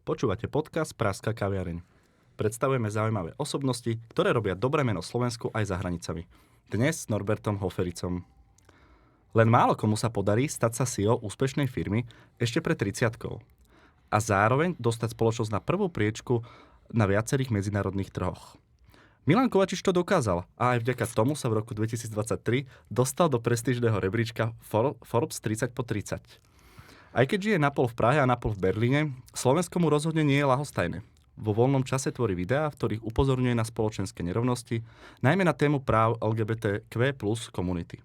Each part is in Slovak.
Počúvate podcast Pražská kaviareň. Predstavujeme zaujímavé osobnosti, ktoré robia dobré meno Slovensku aj za hranicami. Dnes s Norbertom Hofericom. Len málo komu sa podarí stať sa CEO úspešnej firmy ešte pred 30-kou a zároveň dostať spoločnosť na prvú priečku na viacerých medzinárodných trhoch. Milan Kovačič to dokázal a aj vďaka tomu sa v roku 2023 dostal do prestížneho rebríčka Forbes 30 po 30. Aj keď žije napol v Prahe a napol v Berlíne, Slovensko mu rozhodne nie je ľahostajné. Vo voľnom čase tvorí videá, v ktorých upozorňuje na spoločenské nerovnosti, najmä na tému práv LGBTQ+ komunity.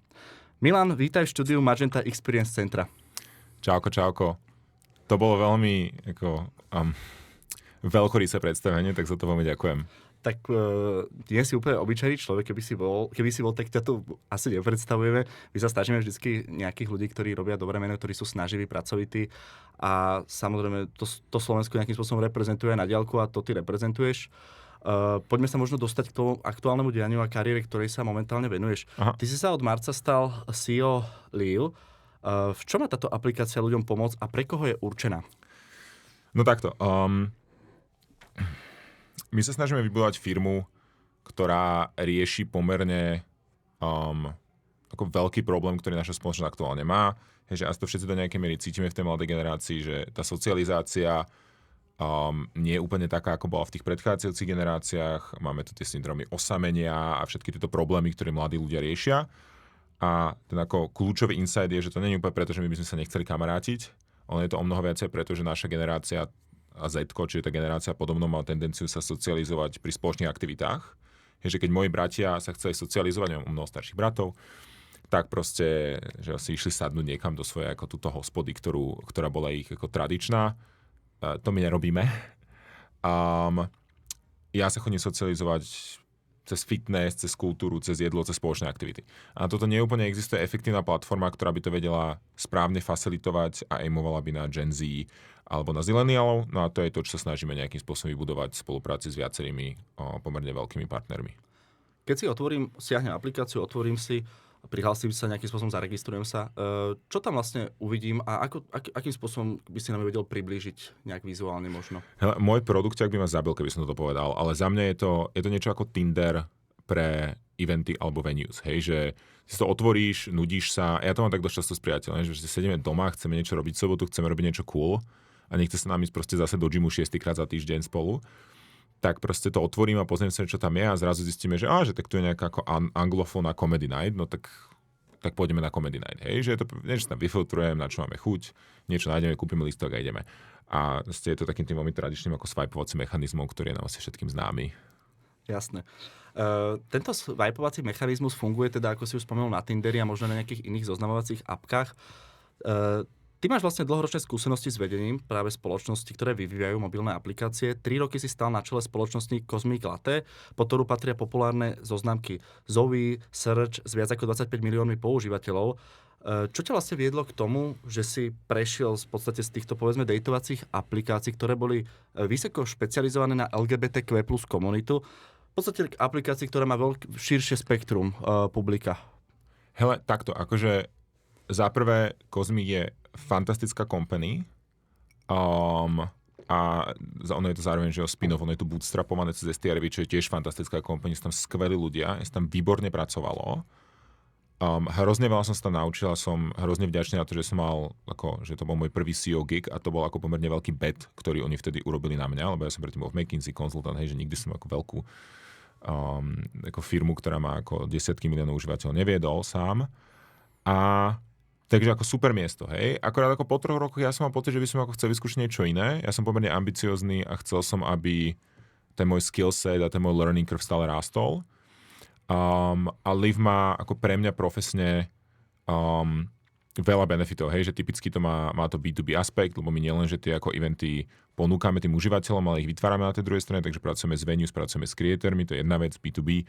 Milan, vítaj v štúdiu Magenta Experience Centra. Čauko. To bolo veľmi veľkorysé predstavenie, tak za to veľmi ďakujem. Tak nie si úplne obyčajný človek, keby si bol, tak ťa tu asi nepredstavujeme. My sa snažíme vždycky nejakých ľudí, ktorí robia dobré meno, ktorí sú snaživí, pracovití a samozrejme to Slovensko nejakým spôsobom reprezentuje na diaľku a to ty reprezentuješ. Poďme sa možno dostať k tomu aktuálnemu dianiu a kariére, ktorej sa momentálne venuješ. Aha. Ty si sa od marca stal CEO Liu. V čom má táto aplikácia ľuďom pomôcť a pre koho je určená? No takto. My sa snažíme vybudovať firmu, ktorá rieši pomerne ako veľký problém, ktorý naša spoločnosť aktuálne má. Že asi to všetci do nejakej miery cítime v tej mladej generácii, že tá socializácia nie je úplne taká, ako bola v tých predchádzajúcich generáciách. Máme tu tie syndromy osamenia a všetky tieto problémy, ktoré mladí ľudia riešia. A ten ako kľúčový insight je, že to nie je úplne preto, že my by sme sa nechceli kamarátiť. Ono je to o mnoho viacej preto, že naša generácia a Z-ko, čiže tá generácia podobno má tendenciu sa socializovať pri spoločných aktivitách. Je, že keď moji bratia sa chceli socializovať, mám mnoho starších bratov, tak proste, že si išli sadnúť niekam do svojej ako túto hospody, ktorá bola ich ako tradičná. To my nerobíme. Ja sa chodím socializovať cez fitness, cez kultúru, cez jedlo, cez spoločné aktivity. A toto nie úplne existuje efektívna platforma, ktorá by to vedela správne facilitovať a aimovala by na Gen Z alebo na zileniálov. No a to je to, čo sa snažíme nejakým spôsobom vybudovať v spolupráci s viacerými pomerne veľkými partnermi. Keď si stiahnem aplikáciu, otvorím si, prihlásim sa, nejakým spôsobom zaregistrujem sa. Čo tam vlastne uvidím a akým spôsobom by si nám vedel priblížiť nejak vizuálne možno? Hele, môj produkťák by ma zabil, keby som to povedal, ale za mňa je to niečo ako Tinder pre eventy alebo venues. Hej, že si to otvoríš, nudíš sa. Ja to mám tak dosť často s priateľmi, že sedíme doma, chceme niečo robiť v sobotu, chceme robiť niečo cool a nechce sa nám ísť proste zase do gymu 6-krát za týždeň spolu. Tak proste to otvorím a pozriem sa, čo tam je a zrazu zistíme, že tak tu je nejaká ako anglofónna comedy night, no tak pôjdeme na comedy night, hej, že je to niečo tam vyfiltrujem, na čo máme chuť, niečo nájdeme, kúpime listok a ideme. A je to takým tým veľmi tradičným ako swipeovacím mechanizmom, ktorý je nám asi všetkým známy. Jasné. Tento swipeovací mechanizmus funguje teda, ako si už spomenul, na Tinderi a možno na nejakých iných zoznamovacích apkách. Ty máš vlastne dlhoročné skúsenosti s vedením práve spoločnosti, ktoré vyvíjajú mobilné aplikácie. 3 roky si stal na čele spoločnosti Cosmic Latte, pod ktorú patria populárne zoznamky Zoe, Search s viac ako 25 miliónmi používateľov. Čo ťa vlastne viedlo k tomu, že si prešiel v podstate z týchto, povedzme, datovacích aplikácií, ktoré boli vysoko špecializované na LGBTQ+ komunitu, v podstate k aplikácii, ktorá má širšie spektrum publika? Hele, takto, akože za prvé Cosmic je fantastická company a ono je to zároveň, že spin-off, ono je tu bootstrapované cez STRV, čo je tiež fantastická company, sú tam skvelí ľudia, sa tam výborne pracovalo. Hrozne veľa som sa tam naučil a som hrozne vďačný na to, že som mal, že to bol môj prvý CEO gig a to bol ako pomerne veľký bet, ktorý oni vtedy urobili na mňa, lebo ja som predtým bol v McKinsey konzultant, hej, že nikdy som ako veľkú ako firmu, ktorá má ako desiatky miliónov užívateľov, neviedol sám. Takže ako super miesto, hej. Akorát ako po 3 rokoch ja som mal pocit, že by som ako chcel vyskúšať niečo iné. Ja som pomerne ambiciózny a chcel som, aby ten môj skillset a ten môj learning curve stále rástol. A Liv má ako pre mňa profesne veľa benefitov, hej, že typicky to má to B2B aspekt, lebo my nielen, že tie ako eventy ponúkame tým užívateľom, ale ich vytvárame na tej druhej strane, takže pracujeme s venues, pracujeme s creatormi, to je jedna vec, B2B.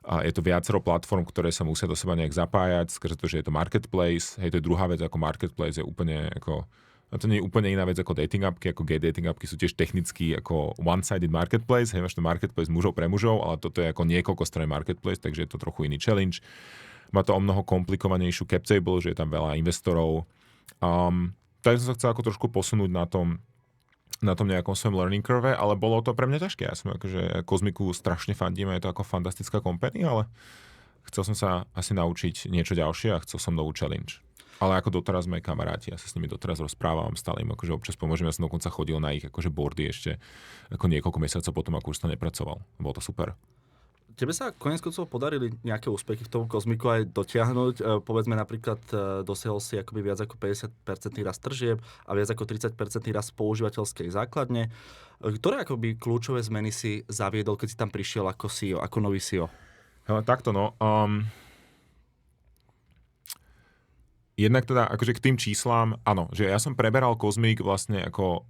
A je to viacero platform, ktoré sa musia do seba nejak zapájať, skrze to, že je to marketplace. Hej, to je druhá vec, ako marketplace je úplne ako... A to nie je úplne iná vec ako dating appky, ako gay dating appky sú tiež technicky ako one-sided marketplace. Hej, máš to marketplace mužov pre mužov, ale toto je ako niekoľkostranný marketplace, takže je to trochu iný challenge. Má to o mnoho komplikovanejšiu cap table, že je tam veľa investorov. Tak som sa chcel ako trošku posunúť na tom, na tom nejakom svojom learning curve, ale bolo to pre mňa ťažké. Ja som akože Kozmiku strašne fandím, je to ako fantastická company, ale chcel som sa asi naučiť niečo ďalšie a chcel som novú challenge. Ale ako doteraz sme kamaráti, ja sa s nimi doteraz rozprávam, stále im akože občas pomôžem, ja som dokonca chodil na ich akože boardy ešte ako niekoľko mesiacov potom, ako už som nepracoval. Bolo to super. Tebe sa koniec koncov podarili nejaké úspechy v tom Kozmiku aj dotiahnuť. Povedzme napríklad dosiahol si akoby viac ako 50% rast tržieb a viac ako 30% rast používateľskej základne. Ktoré akoby kľúčové zmeny si zaviedol, keď si tam prišiel ako CEO, ako nový CEO? Takto no. Jednak teda akože k tým číslám, áno, že ja som preberal Kozmik vlastne ako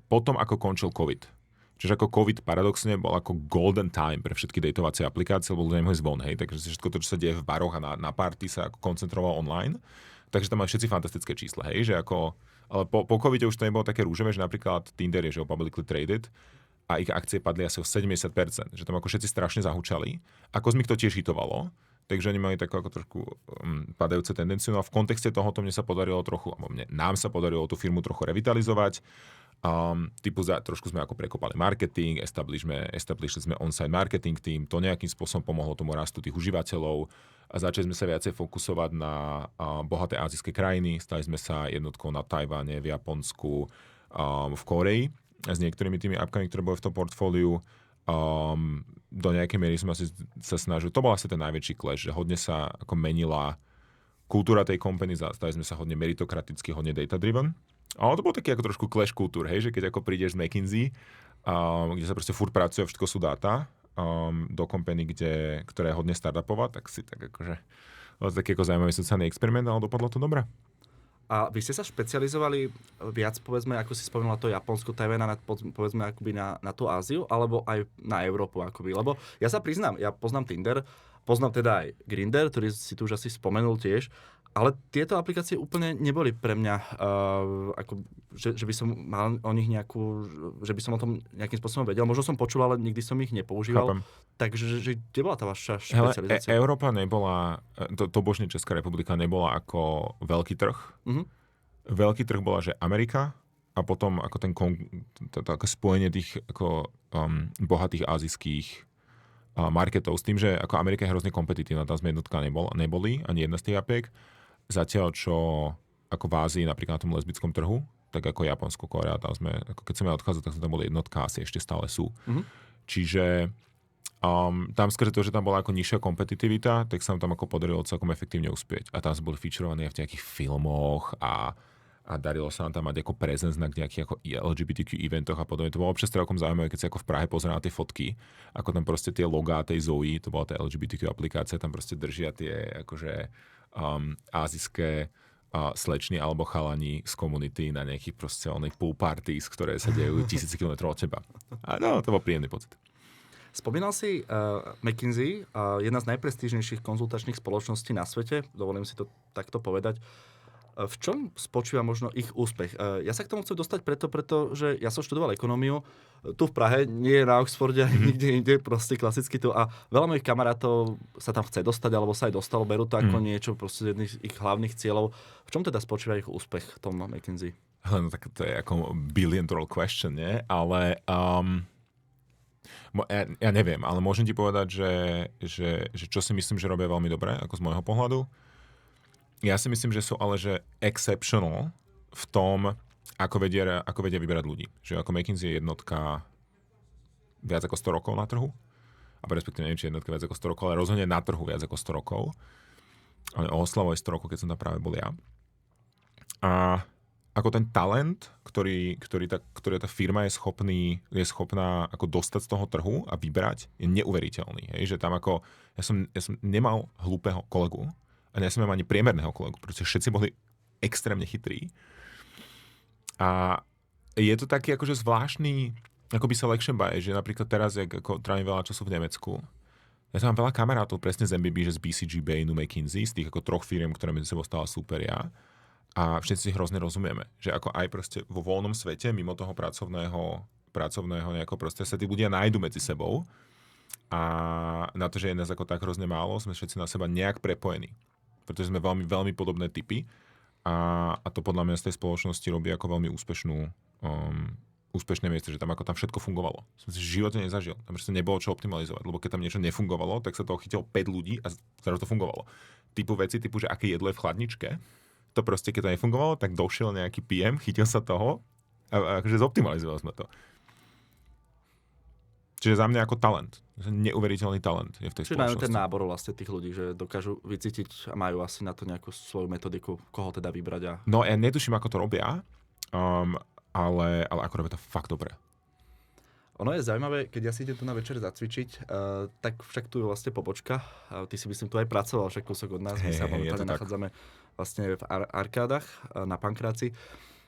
potom, ako končil COVID. Čiže ako COVID paradoxne bol ako golden time pre všetky dejtovacie aplikácie, lebo ľudia nemôžu zvon, hej, takže všetko to, čo sa deje v baroch a na party sa ako koncentrovalo online. Takže tam mali všetci fantastické čísla, hej, že ako, ale po COVID už to nebolo také rúžové, že napríklad Tinder je, že ho publicly traded a ich akcie padli asi o 70%, že tam ako všetci strašne zahučali a Kozmik to tiež hitovalo, takže oni mali takú ako trošku padajúce tendenciu. No a v kontexte tohoto mne sa podarilo trochu, alebo nám sa podarilo tú firmu trochu revitalizovať. Trošku sme ako prekopali marketing, establishli sme on-site marketing team, to nejakým spôsobom pomohlo tomu rastu tých užívateľov a začali sme sa viacej fokusovať na bohaté azijské krajiny, stali sme sa jednotkou na Tajvane, v Japonsku, v Kórei s niektorými tými appkami, ktoré boli v tom portfóliu. Do nejakej miery sme sa snažili, to bol asi ten najväčší clash, že hodne sa ako menila kultúra tej company, stali sme sa hodne meritokraticky, hodne data-driven. Ale to bol taký ako trošku clash kultúr, hej, že keď ako prídeš z McKinsey, kde sa proste furt pracuje, všetko sú dáta, do company, ktorá je hodne startupová, tak si tak akože, taký ako zaujímavý sociálny experiment, ale dopadlo to dobre. A vy ste sa špecializovali viac, povedzme, ako si spomenula to Japonsko, Tajvan, povedzme, akoby na tú Áziu, alebo aj na Európu, akoby? Lebo ja sa priznám, ja poznám Tinder, poznám teda aj Grindr, ktorý si tu už asi spomenul tiež, ale tieto aplikácie úplne neboli pre mňa, ako, že by som mal o nich že by som o tom nejakým spôsobom vedel. Možno som počul, ale nikdy som ich nepoužíval. Chápem. Takže kde bola tá vaša špecializácia? Európa nebola, tobožne Česká republika nebola ako veľký trh. Mm-hmm. Veľký trh bola, že Amerika a potom ako také spojenie tých ako, bohatých azijských marketov s tým, že ako Amerika je hrozne kompetitívna, tam sme jednotka neboli, ani jedna z tých apiek. Zatiaľ, čo ako v Ázii, napríklad na tom lesbickom trhu, tak ako Japonsko, Kórea, tam sme, ako keď sme odchádzali, tak sme tam boli jednotka, asi ešte stále sú. Mm-hmm. Čiže tam skrze to, že tam bola ako nižšia kompetitivita, tak sa nám tam ako podarilo celkom efektívne uspieť. A tam sme boli featurovaní aj v nejakých filmoch a darilo sa nám tam mať ako presence na nejakých ako LGBTQ eventoch a podobne. To bolo občas celkom zaujímavé, keď si ako v Prahe pozerá na tie fotky, ako tam proste tie logá tej Zoe, to bola tá LGBTQ aplikácia, tam proste držia tie akože azijské slečny alebo chalani z komunity na nejakých proste pool parties, ktoré sa dejú tisíce kilometrov od teba. A no, to bol príjemný pocit. Spomínal si McKinsey, jedna z najprestížnejších konzultačných spoločností na svete, dovolím si to takto povedať. V čom spočíva možno ich úspech? Ja sa k tomu chcem dostať pretože ja som študoval ekonómiu tu v Prahe, nie na Oxforde, ani nikde inde, proste klasicky tu. A veľa mojich kamarátov sa tam chce dostať, alebo sa aj dostalo, berú to ako niečo, proste jedných z ich hlavných cieľov. V čom teda spočíva ich úspech v tom McKinsey? No tak to je ako billion dollar question, nie? Ale ja neviem, ale môžem ti povedať, že čo si myslím, že robia veľmi dobre, ako z môjho pohľadu. Ja si myslím, že sú ale že exceptional v tom, ako vedia vyberať ľudí. Že ako McKinsey je jednotka viac ako 100 rokov na trhu, a respektíve neviem, či jednotka viac ako 100 rokov, ale rozhodne na trhu viac ako 100 rokov. Ale oslavuje 100 rokov, keď som tam práve bol ja. A ako ten talent, ktorý tá firma je schopná ako dostať z toho trhu a vybrať, je neuveriteľný. Hej? Že tam ako, ja som nemal hlúpeho kolegu, a ja som ani priemerného kolegu, pretože všetci boli extrémne chytrí. A je to taký akože zvláštny, ako by sa lekšie baje, že napríklad teraz, ako trávim veľa času v Nemecku, ja tam mám veľa kamarátov presne z MBB, že z BCG, Bainu, McKinsey, z tých ako 3 firiem, ktoré medzi sebou stále súperia. A všetci si hrozne rozumieme, že ako aj proste vo voľnom svete, mimo toho pracovného nejako proste sa tí ľudia nájdu medzi sebou. A na to, že je nás ako tak hrozne málo, sme všetci na seba nejak prepojení. Pretože sme veľmi, veľmi podobné typy a to podľa mňa z tej spoločnosti robí ako veľmi úspešnú úspešné miesto, že tam ako tam všetko fungovalo. Som si v živote nezažil. Tam proste nebolo čo optimalizovať, lebo keď tam niečo nefungovalo, tak sa toho chytilo 5 ľudí a zrazu to fungovalo. Typu, že aké jedlo je v chladničke, to proste, keď to nefungovalo, tak došiel nejaký PM, chytil sa toho a akože zoptimalizoval sme to. Čiže za mňa ako talent. Neuveriteľný talent je v tej Čiže majú spoločnosti. ten nábor vlastne tých ľudí, že dokážu vycítiť a majú asi na to nejakú svoju metodiku, koho teda vybrať. A... No ja netuším, ako to robia, ale ako robia to fakt dobre. Ono je zaujímavé, keď ja si idem tu na večer zacvičiť, tak však tu je vlastne pobočka. Ty si myslím tu aj pracoval, však kúsok od nás. My sa momentálne nachádzame vlastne v Arkádach na Pankráci.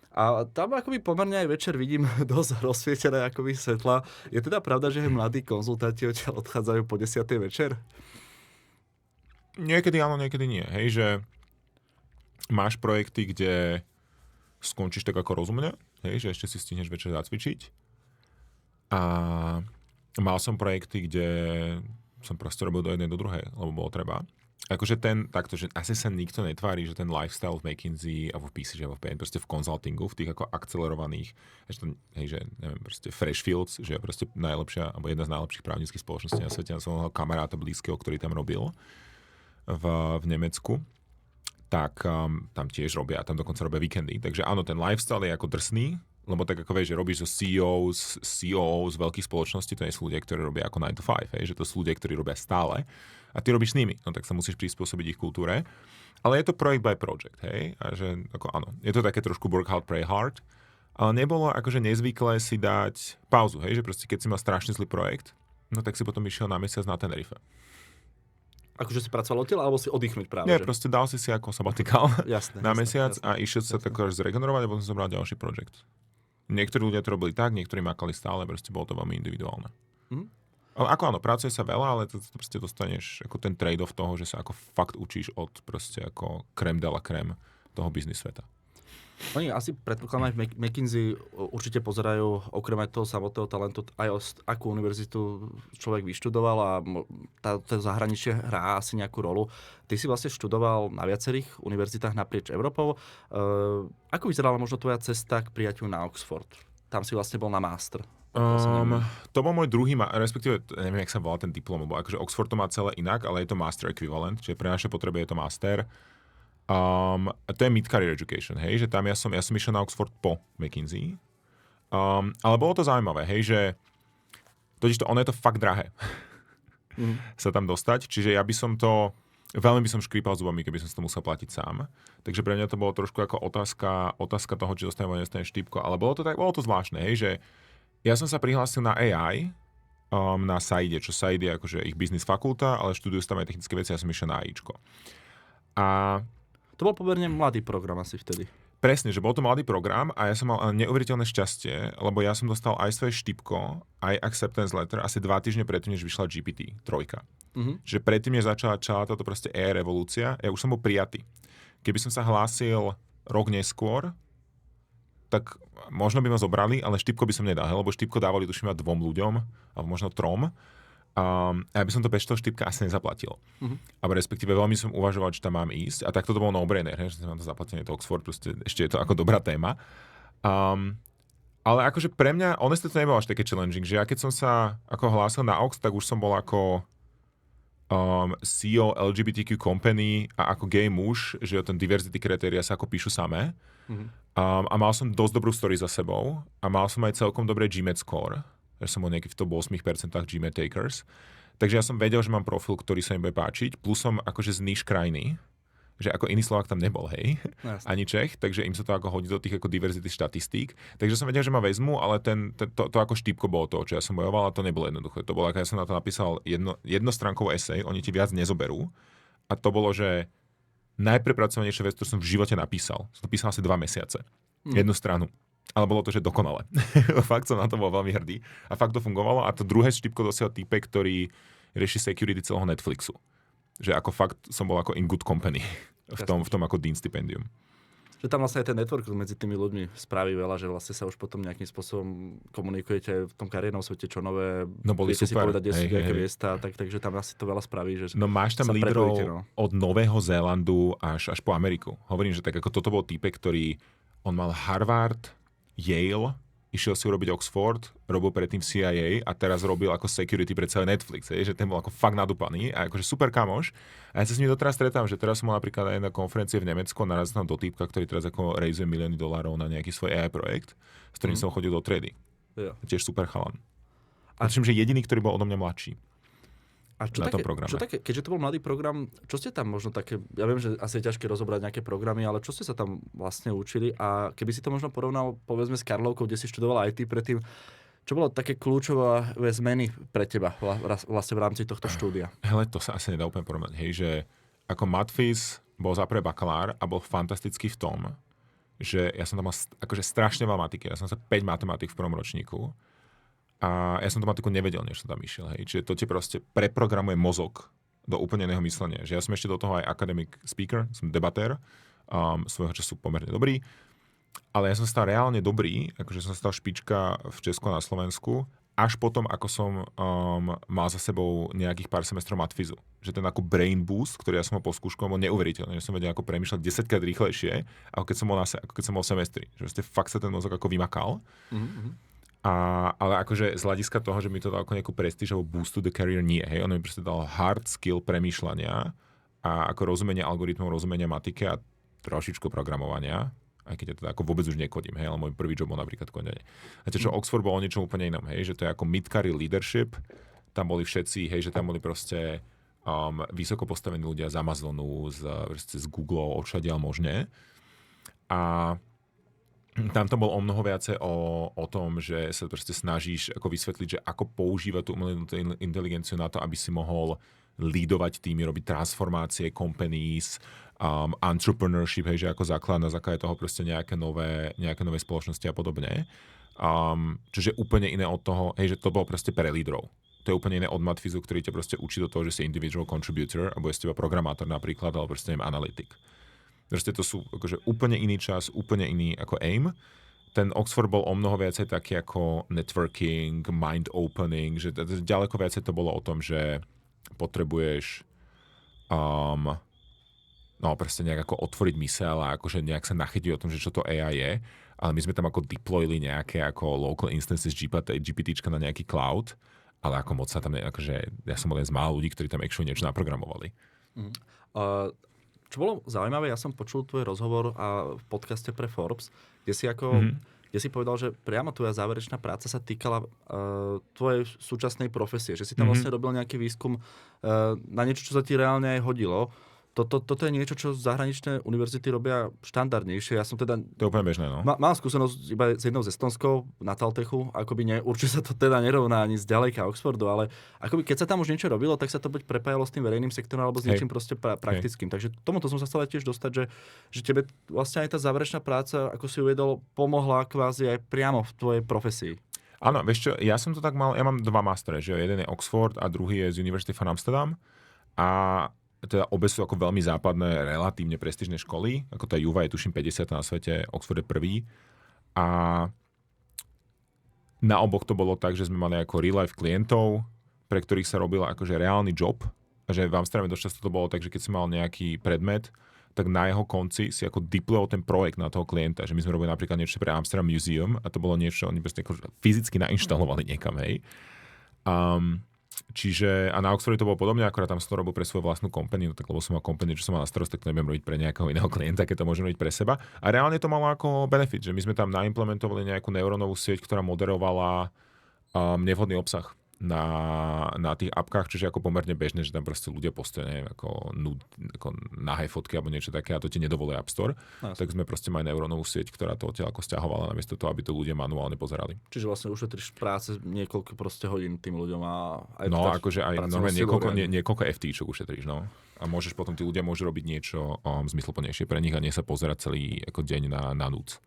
A tam akoby pomerne aj večer vidím dosť rozsvietené akoby svetla. Je teda pravda, že mladí konzultanti odtiaľ odchádzajú po 10. večer? Niekedy áno, niekedy nie. Hej, že máš projekty, kde skončíš tak ako rozumne, hej, že ešte si stihneš večer zacvičiť. A mal som projekty, kde som proste robil do jednej, do druhej, lebo bolo treba. Akože takto, že asi sa nikto netvári, že ten lifestyle v McKinsey a v PCG a v PN, proste v konzultingu, v tých ako akcelerovaných, že neviem, proste Freshfields, že je proste najlepšia, alebo jedna z najlepších právnických spoločností na svete. Ja som mal kamaráta blízkeho, ktorý tam robil v Nemecku, tak tam tiež robia, tam dokonca robia víkendy. Takže áno, ten lifestyle je ako drsný, lebo tak ako vieš, že robíš so CEOs z veľkých spoločností, to nie sú ľudia, ktorí robia ako 9 to 5, hej, že to sú ľudia, ktorí robia stále a ty robíš s nimi, no tak sa musíš prispôsobiť ich kultúre. Ale je to project by project, hej, a že ako áno, je to také trošku work hard, play hard, ale nebolo akože nezvyklé si dať pauzu, hej, že proste keď si mal strašne zlý projekt, no tak si potom išiel na mesiac na Tenerife. Akože si pracoval odtiaľ, alebo si oddychnúť práve? Nie, že? proste dal si ako sabatikál na mesiac jasné. a išiel sa tak zregenerovať a potom som zobral ďalší projekt. Niektorí ľudia to robili tak, niektorí makali stále, proste bolo to veľmi individuálne. Ale ako áno, pracuje sa veľa, ale to proste dostaneš ako ten trade-off toho, že sa ako fakt učíš od proste ako crème de la crème toho biznis sveta. Oni asi predpokladám aj v McKinsey určite pozerajú okrem aj toho samotného talentu aj akú univerzitu človek vyštudoval a to zahraničie hrá asi nejakú rolu. Ty si vlastne študoval na viacerých univerzitách naprieč Európou. Ako vyzerala možno tvoja cesta k prijatiu na Oxford? Tam si vlastne bol na master. To bol môj druhý, respektíve neviem, jak sa volá ten diplom, lebo akože Oxford to má celé inak, ale je to master equivalent, čiže pre naše potreby je to master. To je mid-career education, hej, že tam ja som išiel na Oxford po McKinsey, ale bolo to zaujímavé, hej, že totižto ono je to fakt drahé sa tam dostať, čiže ja by som to, veľmi by som škrípal zubami, keby som si to musel platiť sám, takže pre mňa to bolo trošku ako otázka toho, či dostanem alebo nedostanem štípko, ale bolo to zvláštne, hej, že ja som sa prihlásil na AI, na SAIDe, čo SAID je akože ich business fakulta, ale študujú tam aj technické veci, ja som išiel na AIčko. A to bol pomerne mladý program asi vtedy. Presne, že bol to mladý program a ja som mal neuveriteľné šťastie, lebo ja som dostal aj svoje štipko, aj acceptance letter asi 2 týždne predtým, než vyšla GPT 3. Čiže predtým, než začala táto proste AI revolúcia, ja už som bol prijatý. Keby som sa hlásil rok neskôr, tak možno by ma zobrali, ale štipko by som nedal, lebo štipko dávali tuším 2 ľuďom, alebo možno 3. A ja by som to bez toho štipka asi nezaplatil. Ale respektíve veľmi som uvažoval, či tam mám ísť. A tak to bolo no-brainer, že som mám to zaplatené, to Oxford, proste ešte je to ako dobrá téma. Ale akože pre mňa, honestne to nebolo až také challenging, že ja keď som sa ako hlásil na Ox, tak už som bol ako CEO LGBTQ company a ako gay muž, že ten diversity kritéria sa ako píšu samé. A mal som dosť dobrú story za sebou a mal som aj celkom dobré GMAT score, že som bol nejaký v top 8% GMAT takers. Takže ja som vedel, že mám profil, ktorý sa im bude páčiť, plus som akože z níž krajiny, že ako iný Slovák tam nebol, hej, ani Čech, takže im sa to ako hodí do tých ako diverzity štatistík. Takže som vedel, že ma vezmu, ale to ako štípko bolo to, čo ja som bojoval, a to nebolo jednoduché. To bolo, ako ja som na to napísal jednostránkový esej, oni ti viac nezoberú. A to bolo, že najprepracovanejšia vec, ktorú som v živote napísal. Som to písal asi 2 mesiace. Jednu stranu. Ale bolo to, že dokonale. Fakt som na to bol veľmi hrdý. A fakt to fungovalo. A to druhé štipko dosiaľ týpek, ktorý rieši security celého Netflixu. Že ako fakt som bol ako in good company v tom ako Dean stipendium. Že tam vlastne aj ten network medzi tými ľuďmi spraví veľa, že vlastne sa už potom nejakým spôsobom komunikujete v tom kariérnom svete, čo nové, boli viete super. Si povedať, kde sú nejaké miesta, takže tam asi to veľa spraví. Že no máš tam lídrov od Nového Zélandu až po Ameriku. Hovorím, že tak ako toto bol týpek, ktorý on mal Harvard, Yale išiel si urobiť Oxford, robil predtým CIA a teraz robil ako security pre celý Netflix, že ten bol ako fakt nadúpaný a akože super kamoš. A ja sa s ním doteraz stretám, že teraz som mal napríklad aj na konferencie v Nemecku, narazil tam do týpka, ktorý teraz ako rejzuje milióny dolárov na nejaký svoj AI projekt, s ktorým som chodil do tredy. Jo. Tiež super chalan. A tuším, že jediný, ktorý bol odo mňa mladší. A čo také, keďže to bol mladý program, čo ste tam možno také, ja viem, že asi je ťažké rozobrať nejaké programy, ale čo ste sa tam vlastne učili a keby si to možno porovnal, povedzme s Karlovkou, kde si študoval IT predtým, čo bolo také kľúčové zmeny pre teba vlastne v rámci tohto štúdia? Hele, to sa asi nedá úplne porovnať, hej, že ako matfis bol zaprvé bakalár a bol fantastický v tom, že ja som tam mal akože strašne veľa matiky, ja som sa 5 matematik v prvom ročníku. A ja som tú matiku nevedel, než som tam išiel. Hej. Čiže to ti proste preprogramuje mozog do úplne iného myslenia. Že ja som ešte do toho aj academic speaker, som debatér, svojho času pomerne dobrý, ale ja som stal reálne dobrý, akože som stal špička v Česku a na Slovensku, až potom, ako som mal za sebou nejakých pár semestrov matfizu. Že ten ako brain boost, ktorý ja som mal po skúšku, bol neuveriteľný. Že som vedel ako premýšľať 10-krát rýchlejšie, ako keď som bol v semestri. Že fakt sa ten mozog ako vymakal. Mm-hmm. Ale akože z hľadiska toho, že mi to dal ako nejakú prestíž alebo boost to the career, nie. Hej. On mi proste dal hard skill premýšľania a ako rozumenia algoritmov, rozumenia matiky a trošičku programovania, aj keď ja teda ako vôbec už nekodím, hej, ale môj prvý job bol napríklad kodenie. A čo Oxford bol o niečom úplne inom, hej, že to je ako mid-career leadership, tam boli všetci, hej, že tam boli proste vysoko postavení ľudia z Amazonu, z Google, odšadiaľ možné. A tam to bol o mnoho viacej o tom, že sa proste snažíš ako vysvetliť, že ako používať tú umelú inteligenciu na to, aby si mohol lídovať týmy, robiť transformácie, companies, entrepreneurship, hej, že ako základ na základe toho proste nejaké nové spoločnosti a podobne. Čiže úplne iné od toho, hej, že to bolo proste pre lídrov. To je úplne iné od matfizu, ktorý ťa proste učí do toho, že si individual contributor, alebo je z teba programátor napríklad, alebo proste neviem, analytik. Proste to sú akože úplne iný čas, úplne iný ako aim. Ten Oxford bol o mnoho viacej taký ako networking, mind opening, že ďaleko viacej to bolo o tom, že potrebuješ proste nejak ako otvoriť myseľ a akože nejak sa nachytiť o tom, že čo to AI je. Ale my sme tam ako deployli nejaké ako local instances GPTčka na nejaký cloud, ale ako moc sa tam akože ja som jeden z mála ľudí, ktorí tam actually niečo naprogramovali. Čo bolo zaujímavé, ja som počul tvoj rozhovor v podcaste pre Forbes, kde si povedal, že priamo tvoja záverečná práca sa týkala tvojej súčasnej profesie, že si tam vlastne robil nejaký výskum na niečo, čo sa ti reálne aj hodilo. Toto je niečo, čo zahraničné univerzity robia štandardnejšie. Ja som teda... To je úplne bežné, no. Mám skúsenosť iba s jednou z Estonskou na Taltechu, akoby určite sa to teda nerovná ani zďaleka Oxfordu, ale akoby keď sa tam už niečo robilo, tak sa to buď prepájalo s tým verejným sektorom alebo s niečím proste praktickým. Takže tomuto som sa chcel tiež dostať, že tebe vlastne aj tá záverečná práca, ako si uvedol, pomohla kvázi aj priamo v tvojej profesii. Áno, vieš čo, ja som to tak mal, ja mám 2 mastere, že jeden je Oxford a druhý je z University van Amsterdam a teda obe sú ako veľmi západné, relatívne prestížne školy, ako tá UVA je tuším 50 na svete, Oxford je prvý. A na oboch to bolo tak, že sme mali ako real life klientov, pre ktorých sa robil akože reálny job. A že v Amsterdame dosť často to bolo tak, že keď si mal nejaký predmet, tak na jeho konci si ako deployoval ten projekt na toho klienta. Že my sme robili napríklad niečo pre Amsterdam Museum a to bolo niečo, oni proste ako fyzicky nainštalovali niekam, hej. Čiže, a na Oxforde to bolo podobne, akorát tam som to robil pre svoju vlastnú company, no tak lebo som mal company, čo som mal na starost, tak to nebudem robiť pre nejakého iného klienta, keď to môžem robiť pre seba. A reálne to malo ako benefit, že my sme tam naimplementovali nejakú neurónovú sieť, ktorá moderovala nevhodný obsah na tých apkách, čiže ako pomerne bežné, že tam proste ľudia postia, neviem, ako nahé fotky alebo niečo také a to ti nedovolí App Store. No, tak sme proste mali neurónovú sieť, ktorá to odtiaľ ako stiahovala namiesto toho, aby to ľudia manuálne pozerali. Čiže vlastne ušetríš práce niekoľko proste hodín tým ľuďom a aj akože aj niekoľko FT-čok ušetríš, no. A môžeš potom, tí ľudia môžu robiť niečo zmysluplnejšie pre nich a nie sa pozerať celý ako deň na núc.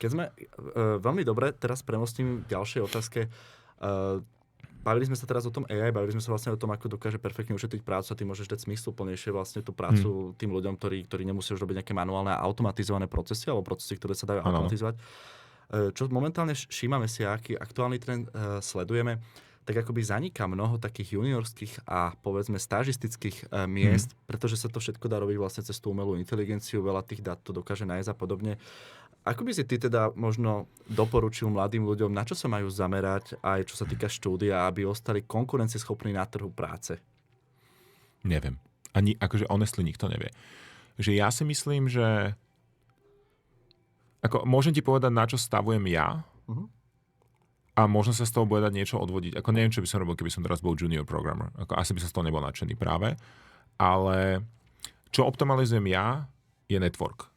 Keď sme veľmi dobre, teraz premostím k ďalšej otázke. Bavili sme sa teraz o tom AI, bavili sme sa vlastne o tom, ako dokáže perfektne ušetriť prácu a ty môžeš dať zmysluplnejšie vlastne tú prácu tým ľuďom, ktorí nemusia už robiť nejaké manuálne a automatizované procesy alebo procesy, ktoré sa dajú automatizovať. Čo momentálne všímame si, aký aktuálny trend sledujeme, tak akoby zaniká mnoho takých juniorských a povedzme stážistických miest, pretože sa to všetko dá robiť vlastne cez tú umelú inteligenciu, veľa tých dát to dokáže nájsť a podobne. Ako by si ty teda možno doporučil mladým ľuďom, na čo sa majú zamerať, aj čo sa týka štúdia, aby ostali konkurencieschopní na trhu práce? Neviem. Ani akože honestly nikto nevie. Že ja si myslím, že ako môžem ti povedať, na čo stavujem ja, a možno sa z toho bude dať niečo odvodiť. Ako neviem, čo by som robil, keby som teraz bol junior programmer. Ako asi by som z toho nebol nadšený práve. Ale čo optimalizujem ja, je network.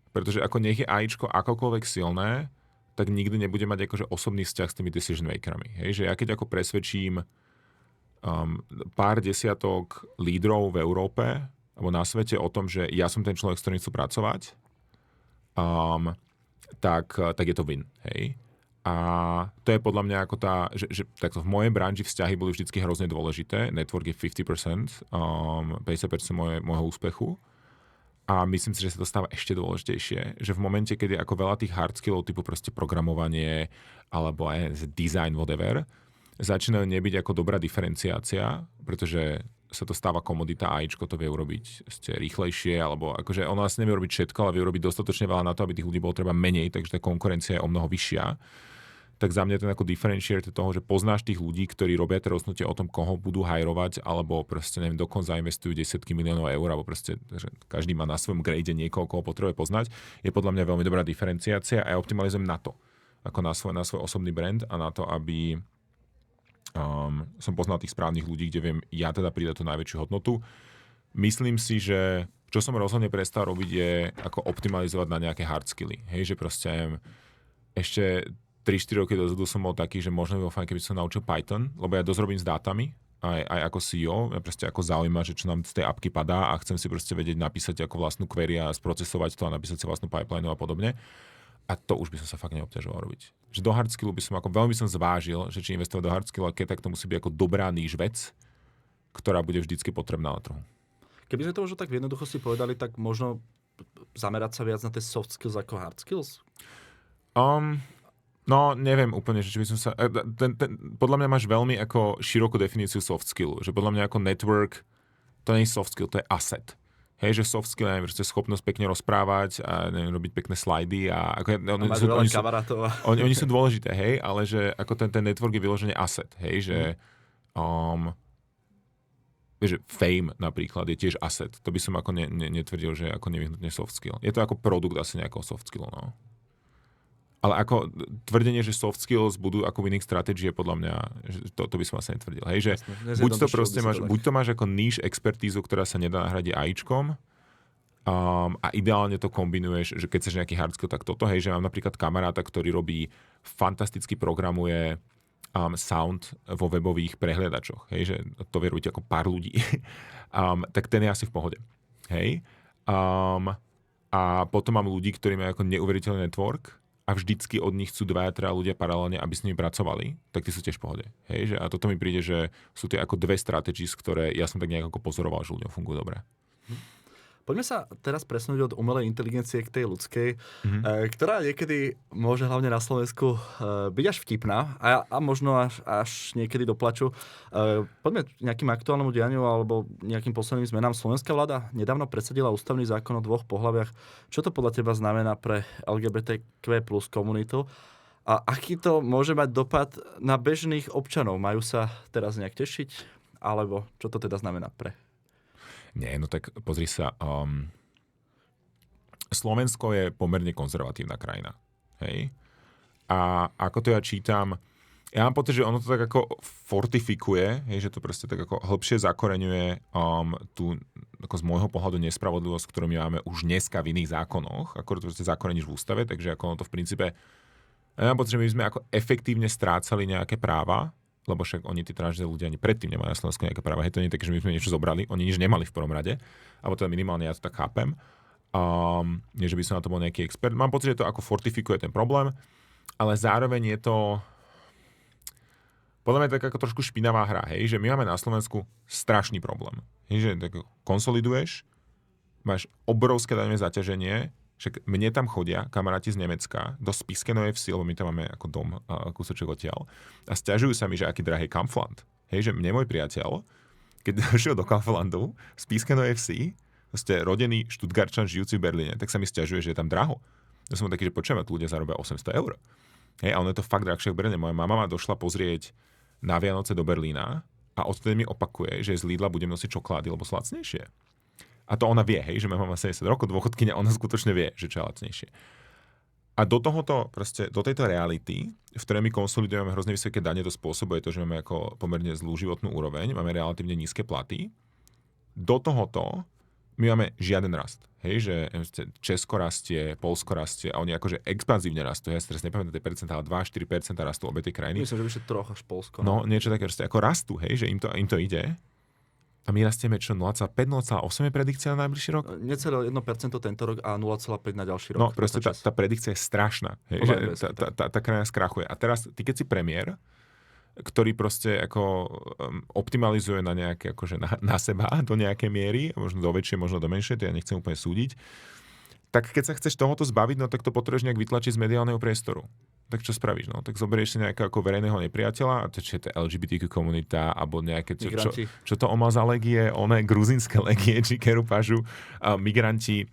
Pretože ako nech je AIčko akokoľvek silné, tak nikdy nebude mať akože osobný vzťah s tými decision makerami. Hej? Že ja keď ako presvedčím pár desiatok lídrov v Európe alebo na svete o tom, že ja som ten človek, s ktorým chcú pracovať, tak je to win. Hej? A to je podľa mňa ako že takto v mojej branži vzťahy boli vždycky hrozne dôležité. Network je 50%, 50% môjho úspechu. A myslím si, že sa to stáva ešte dôležitejšie, že v momente, keď je ako veľa tých hard skillov, typu proste programovanie alebo aj design, whatever, začínajú nebyť ako dobrá diferenciácia, pretože sa to stáva komodita, AIčko to vie urobiť rýchlejšie, alebo akože ono asi nevie urobiť všetko, ale vie urobiť dostatočne veľa na to, aby tých ľudí bolo treba menej, takže tá konkurencia je o mnoho vyššia. Tak za mňa ten ako differentiator toho, že poznáš tých ľudí, ktorí robia tie rozhodnutie o tom, koho budú hajrovať, alebo proste, neviem, dokonca investujú desiatky miliónov eur, alebo proste, že každý má na svojom grade niekoho, koho potrebuje poznať, je podľa mňa veľmi dobrá diferenciácia a ja optimalizujem na to, ako na svoj osobný brand a na to, aby som poznal tých správnych ľudí, kde viem ja teda pridať tú najväčšiu hodnotu. Myslím si, že čo som rozhodne prestal robiť je ako optimalizovať na nejaké hard skilly. Hej, že proste ešte 3-4 roky dozadu som bol taký, že možno by bol fajn, keby som naučil Python, lebo ja dosť robím s dátami, aj ako CEO, ja proste ako zaujíma, že čo nám z tej apky padá a chcem si proste vedieť napísať ako vlastnú query a sprocesovať to a napísať si vlastnú pipeline a podobne. A to už by som sa fakt neobťažoval robiť. Že do hard skillu by som ako veľmi som zvážil, že či investovať do hard skillu, a keď tak to musí byť ako dobrá níž vec, ktorá bude vždycky potrebná na trhu. Keby sme to už tak v jednoduchosti povedali, tak možno zamerať sa viac na tie soft skills ako hard skills? No, neviem úplne, že či by som sa... podľa mňa máš veľmi ako širokú definíciu soft skillu. Že podľa mňa ako network, to nie je soft skill, to je asset. Hej, že soft skill je schopnosť pekne rozprávať a neviem, robiť pekné slidy a ako, oni sú dôležité, hej, ale že ako ten network je vyložený asset, hej, že že fame napríklad je tiež asset. To by som ako netvrdil, že ako nevyhnutne soft skill. Je to ako produkt asi nejakého soft skillu, no. Ale ako tvrdenie, že soft skills budú ako winning strategy, je podľa mňa, že to by som asi netvrdil. Hej, že buď to máš ako niche expertízu, ktorá sa nedá nahradiť AIčkom, a ideálne to kombinuješ, že keď chceš nejaký hard skill, tak toto, hej, že mám napríklad kamaráta, ktorý robí fantasticky programuje sound vo webových prehliadačoch, hej, že to vie robiť ako pár ľudí, tak ten je asi v pohode. Hej. A potom mám ľudí, ktorí majú ako neuveriteľný network, a vždycky od nich chcú 2-3 ľudia paralelne, aby s nimi pracovali, tak tí sú tiež v pohode. Hej, že, a toto mi príde, že sú tie ako dve strategies, ktoré ja som tak nejak ako pozoroval, že ľuďom fungujú dobre. Poďme sa teraz presunúť od umelej inteligencie k tej ľudskej, ktorá niekedy môže hlavne na Slovensku byť až vtipná a možno až niekedy do plaču. Poďme k nejakým aktuálnemu dianiu alebo nejakým posledným zmenám. Slovenská vláda nedávno presadila ústavný zákon o 2 pohlaviach. Čo to podľa teba znamená pre LGBTQ plus komunitu? A aký to môže mať dopad na bežných občanov? Majú sa teraz nejak tešiť? Alebo čo to teda znamená pre... Nie, no tak pozri sa. Slovensko je pomerne konzervatívna krajina. Hej? A ako to ja čítam, ja mám pocit, že ono to tak ako fortifikuje, hej, že to proste tak ako hlbšie zakoreňuje tú, ako z môjho pohľadu, nespravodlivosť, ktorú my máme už dneska v iných zákonoch, ako to proste zakoreníš v ústave, takže ako ono to v princípe, ja mám pocit, že my sme ako efektívne strácali nejaké práva, lebo však oni tí transgender ľudia ani predtým nemajú na Slovensku nejaké práva. Hej, to nie je také, že my sme niečo zobrali, oni nič nemali v prvom rade, alebo teda minimálne ja to tak chápem. Nie, že by som na to bol nejaký expert. Mám pocit, že to ako fortifikuje ten problém, ale zároveň je to podľa mňa tak ako trošku špinavá hra, hej, že my máme na Slovensku strašný problém. Hej, že tak konsoliduješ, máš obrovské daňové zaťaženie, však mne tam chodia kamaráti z Nemecka do Spískenovej Vsi, lebo my tam máme ako dom kúsoček odtiaľ a sťažujú sa mi, že aký drahý Kampfland. Hej, že mne môj priateľ, keď došiel do Kampflandu v Spískenovej Vsi, ste rodený Štutgarčan žijúci v Berlíne, tak sa mi sťažuje, že je tam draho. Ja som taký, že počujeme, tu ľudia zarobia 800 eur. Hej, a ono je to fakt drahšie v Brne. Moja mama ma došla pozrieť na Vianoce do Berlína a odtedy mi opakuje, že z Lidla budem nosiť čokolády, lebo sú lacnejšie. A to ona vie, hej, že moja mama 70 rokov, dôchodkyňa, ona skutočne vie, že čo je lacnejšie. A do tejto reality, v ktorej my konsolidujeme hrozne vysoké dane, to spôsobuje to, že máme ako pomerne zlú životnú úroveň, máme relatívne nízke platy. Do tohoto my máme žiaden rast. Hej, že Česko rastie, Poľsko rastie a oni akože expanzívne rastú. Ja si teraz nepamätám tie percentá, ale 2-4% rastú obe tie krajiny. Myslím, že vyše troch až Poľsko. No, niečo také, že ako rastú, hej, že im to ide. A my rastieme čo, 0,5-0,8 je predikcia na najbližší rok? Necelé 1% tento rok a 0,5 na ďalší rok. No, proste tá predikcia je strašná. Hej, že tá krajina skrachuje. A teraz, ty keď si premiér, ktorý proste ako optimalizuje na nejaké, akože na seba do nejakej miery, možno do väčšej, možno do menšej, to ja nechcem úplne súdiť, tak keď sa chceš tohoto zbaviť, no tak to potrebuješ nejak vytlačiť z mediálneho priestoru. Tak čo spravíš? No? Tak zoberieš si nejakého ako verejného nepriateľa, a to či je to LGBTQ komunita, alebo nejaké, čo to oma za legie, one gruzínske legie, či kerupažu, migranti,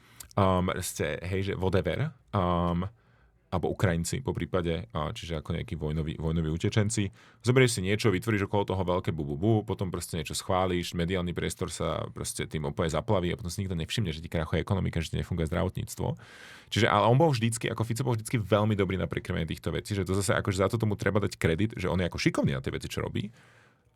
hej, že whatever, alebo Ukrajinci po prípade, čiže ako nejakí vojnoví utečenci. Zoberieš si niečo, vytvoríš okolo toho veľké bububu, potom proste niečo schválíš, mediálny priestor sa proste tým úplne zaplaví a potom si nikto nevšimne, že ti krachuje ekonomika, že ti nefunguje zdravotníctvo. Čiže, ale on bol vždycky, ako Fico bol vždycky veľmi dobrý na prikrmenie týchto vecí, že to zase akože za to tomu treba dať kredit, že on je ako šikovný na tie veci, čo robí.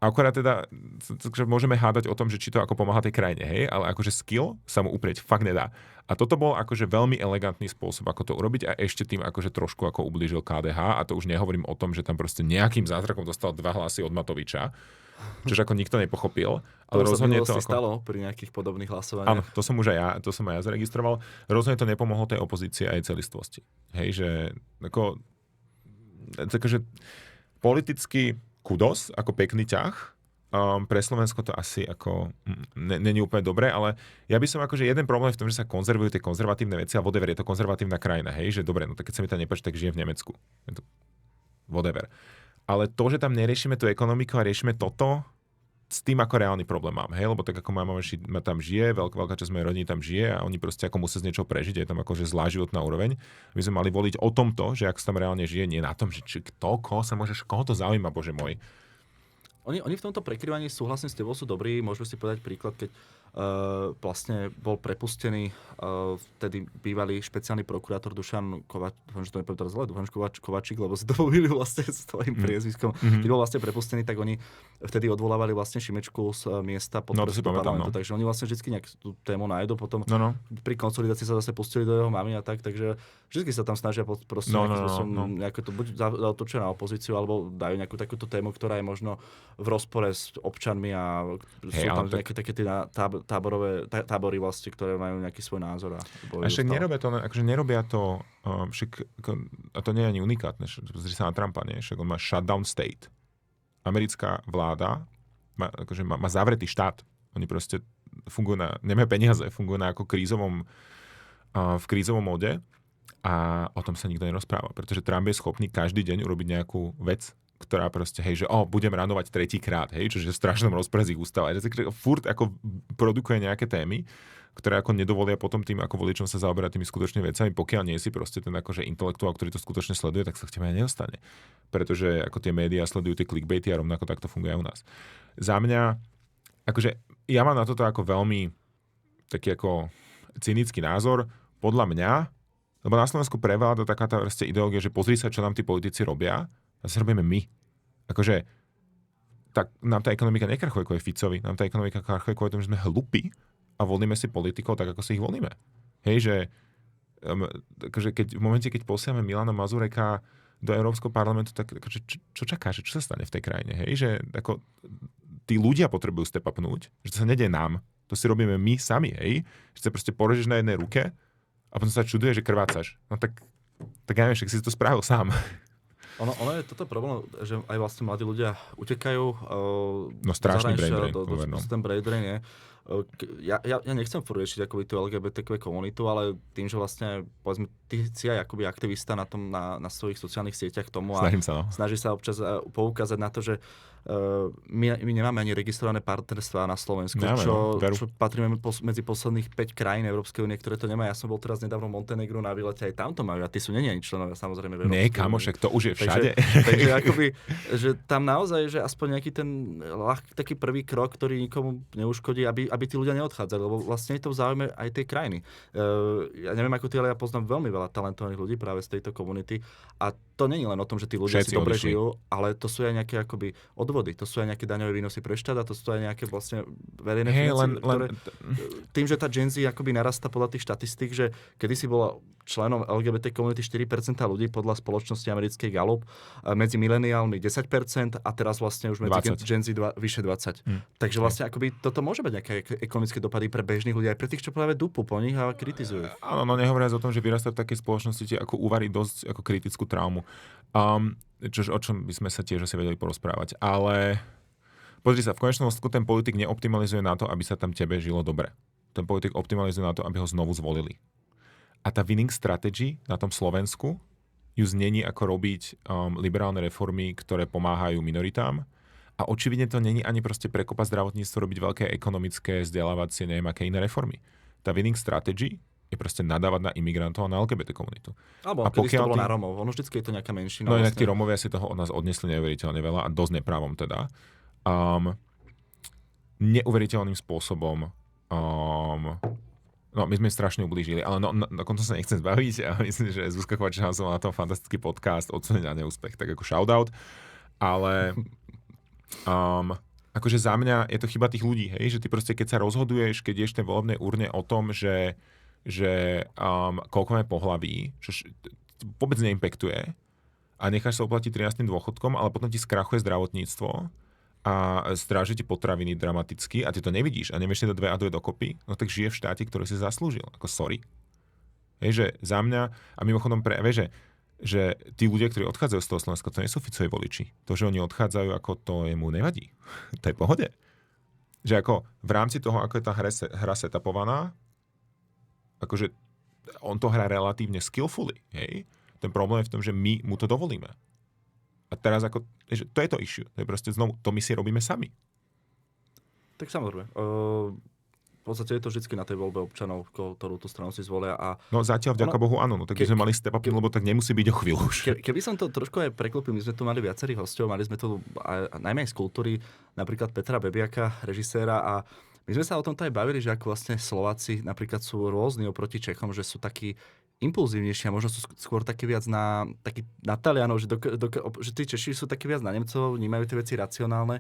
Akorát teda, že môžeme hádať o tom, že či to ako pomáha tej krajine, hej, ale akože skill sa mu uprieť fakt nedá. A toto bol akože veľmi elegantný spôsob, ako to urobiť a ešte tým akože trošku ako ublížil KDH a to už nehovorím o tom, že tam proste nejakým zázrakom dostal 2 hlasy od Matoviča, čož ako nikto nepochopil. Ale to rozhodne to ako stalo pri nejakých podobných hlasovaniach. Áno, to som aj ja zaregistroval. Rozhodne to nepomohlo tej opozícii a jej celistvosti. Hej, že ako takže politicky kudos, ako pekný ťah. Pre Slovensko to asi ako není úplne dobré, ale ja by som akože jeden problém v tom, že sa konzervujú tie konzervatívne veci a whatever, je to konzervatívna krajina, hej, že dobre, no tak keď sa mi to nepáči, tak žijem v Nemecku. Je to whatever. Ale to, že tam neriešime tú ekonomiku a riešime toto, s tým ako reálny problém mám, hej, lebo tak ako moja mama tam žije, veľká časť mojej rodiny tam žije a oni proste ako musia z niečoho prežiť, je tam akože zlá životná úroveň. My sme mali voliť o tomto, že ak sa tam reálne žije, nie na tom, že koho to zaujíma, bože môj. Oni v tomto prekryvaní, súhlasne s tebou, sú dobrí. Môžeme si povedať príklad, keď vlastne bol prepustený vtedy bývalý špeciálny prokurátor Dušan Kovač, dúfam, že to nepoviem teraz zle, Dušan Kovačík, lebo si to povedali vlastne s tvojím priezviskom. Keď bol vlastne prepustený, tak oni vtedy odvolávali vlastne Šimečku z miesta pod parlamentu. Takže oni vlastne vždy nejakú tú tému nájdu, potom pri konsolidácii sa zase pustili do jeho mamy a tak, takže vždy sa tam snažia proste nejaké to buď zautočia na opozíciu, alebo dajú nejakú takúto tému, ktorá je možno v rozpore s občanmi a sú tam nejaké také tie tábory vlastne, ktoré majú nejaký svoj názor. A však nerobia to, a to nie je ani unikátne, pozri sa na Trumpa, nie? Však on má shutdown state. Americká vláda má zavretý štát. Oni proste fungujú nemajú peniaze, fungujú na ako v krízovom móde a o tom sa nikto nerozpráva, pretože Trump je schopný každý deň urobiť nejakú vec, ktorá proste, hej, že budem ranovať tretíkrát, hej, čo je v strašnom rozpore z ich ústava. Furt ako produkuje nejaké témy, ktoré ako nedovolia potom tým ako voličom sa zaoberať tými skutočnými vecami, pokiaľ nie si proste ten akože intelektuál, ktorý to skutočne sleduje, tak sa k tebe aj nedostane. Pretože ako tie médiá sledujú tie clickbaity a rovnako takto funguje aj u nás. Za mňa, akože ja mám na toto ako veľmi taký ako cynický názor. Podľa mňa, lebo na Slovensku prevláda taká tá ideológia, že pozri sa, čo nám tí politici robia, a sa robíme my. Akože tak nám tá ekonomika nekrachuje kvôli Ficovi, nám tá ekonomika krachuje kvôli tomu, že sme hlupí a volíme si politikov tak, ako si ich volíme. Hej, že akože v momente, keď posielame Milana Mazureka do Európskeho parlamentu, tak akože, čo čakáš, čo sa stane v tej krajine? Hej, že ako tí ľudia potrebujú step upnúť, že to sa nedie nám, to si robíme my sami, hej, že sa proste porežeš na jednej ruke a potom sa čuduje, že krvácaš. No tak ja neviem, však si to spravil sám. Ono je toto problém, že aj vlastne mladí ľudia utekajú strašný brain drain. Ten brain drain je. Ja nechcem furt riešiť akoby tú LGBTQ komunitu, ale tým, že vlastne, povedzme, ty si aj akoby aktivista na svojich sociálnych sieťach k tomu a Snažím sa, no. snaží sa občas poukázať na to, že my nemáme ani registrované partnerstvá na Slovensku, Nemáme, čo patríme medzi posledných 5 krajín Európskej únie, ktoré to nemajú. Ja som bol teraz nedávno v Montenegru na výlete, aj tam to majú a tí sú nie ani členovia, samozrejme. Nie, kamošek, to už je všade. Takže akoby, že tam naozaj, že aspoň nejaký ten taký prvý krok, ktorý nikomu neuškodí, aby tí ľudia neodchádzali, lebo vlastne je to v záujme aj tej krajiny. Ja neviem ako ty, ale ja poznám veľmi veľa talentovaných ľudí práve z tejto komunity a to nie je len o tom, že tí ľudia Všetci si dobre odišli. žijú, ale to sú aj nejaké akoby odvody, to sú aj nejaké daňové výnosy pre štát a to sú aj nejaké vlastne verejné financie, ktoré tým, že tá Gen Z akoby narastá podľa tých štatistík, že kedysi bola členom LGBT komunity 4% ľudí podľa spoločnosti americkej Gallup, medzi mileniálmi 10% a teraz vlastne už medzi 20. Gen Z vyše 20. Takže vlastne akoby toto môže mať nejaké ekonomické dopady pre bežných ľudí, aj pre tých, čo práve dúpu po nich a kritizujú. Áno, no nehovoriac o tom, že vyrastať v takej spoločnosti ti ako uvarí dosť ako kritickú traumu. O čom by sme sa tiež asi vedeli porozprávať. Ale pozri sa, v konečnom dôsledku ten politik neoptimalizuje na to, aby sa tam tebe žilo dobre. Ten politik optimalizuje na to, aby ho znovu zvolili. A tá winning strategy na tom Slovensku ju znení ako robiť liberálne reformy, ktoré pomáhajú minoritám. A očividne to není ani proste prekopať zdravotníctvo, robiť veľké ekonomické, vzdelávacie, neviem aké iné reformy. Tá winning strategy je proste nadávať na imigrantov a na LGBT komunitu. Alebo kedy to bolo na Romov. Ono vždycky je to nejaká menšina. No inak tí Romovia si toho od nás odnesli neuveriteľne veľa a dosť neprávom teda. Neuveriteľným spôsobom no, my sme strašne ublížili, ale na koncu sa nechcem zbaviť a myslím, že Zuzka Kovačičová som na tom fantastický podcast Odsúdený na neúspech, tak ako shoutout. Ale akože za mňa je to chyba tých ľudí, hej? Že ty proste, keď sa rozhoduješ, keď ješ tej volebnej urne o tom, že koľko máme pohlaví, čo vôbec neimpactuje a necháš sa oplatiť 13. dôchodkom, ale potom ti skrachuje zdravotníctvo a stráži ti potraviny dramaticky a ty to nevidíš a nevieš si to 2 a 2 dokopy, no tak žije v štáte, ktorý si zaslúžil. Ako sorry. Hej, že za mňa, a mimochodom vieš, že tí ľudia, ktorí odchádzajú z toho Slovenska, to nie sú Ficovi voliči. To, že oni odchádzajú, ako to jemu nevadí. To je v pohode. Že ako v rámci toho, ako je tá hra setupovaná, akože on to hrá relatívne skillfully, hej? Ten problém je v tom, že my mu to dovolíme. A teraz ako, to je to issue. To je proste znovu, to my si robíme sami. Tak samozrejme. V podstate je to vždy na tej voľbe občanov, ktorú tú stranu si zvolia. A no zatiaľ vďaka Bohu áno, no tak by sme mali step up, lebo tak nemusí byť o chvíľu už. Keby som to trošku aj preklopil, my sme tu mali viacerých hostov, mali sme tu najmä aj z kultúry, napríklad Petra Bebiaka, režiséra, a my sme sa o tomto aj bavili, že ako vlastne Slováci napríklad sú rôzni oproti Čechom, že sú takí impulzívnejší a možno sú skôr takí viac na Talianov, že tí Češi sú takí viac na Nemcov, vnímajú tie veci racionálne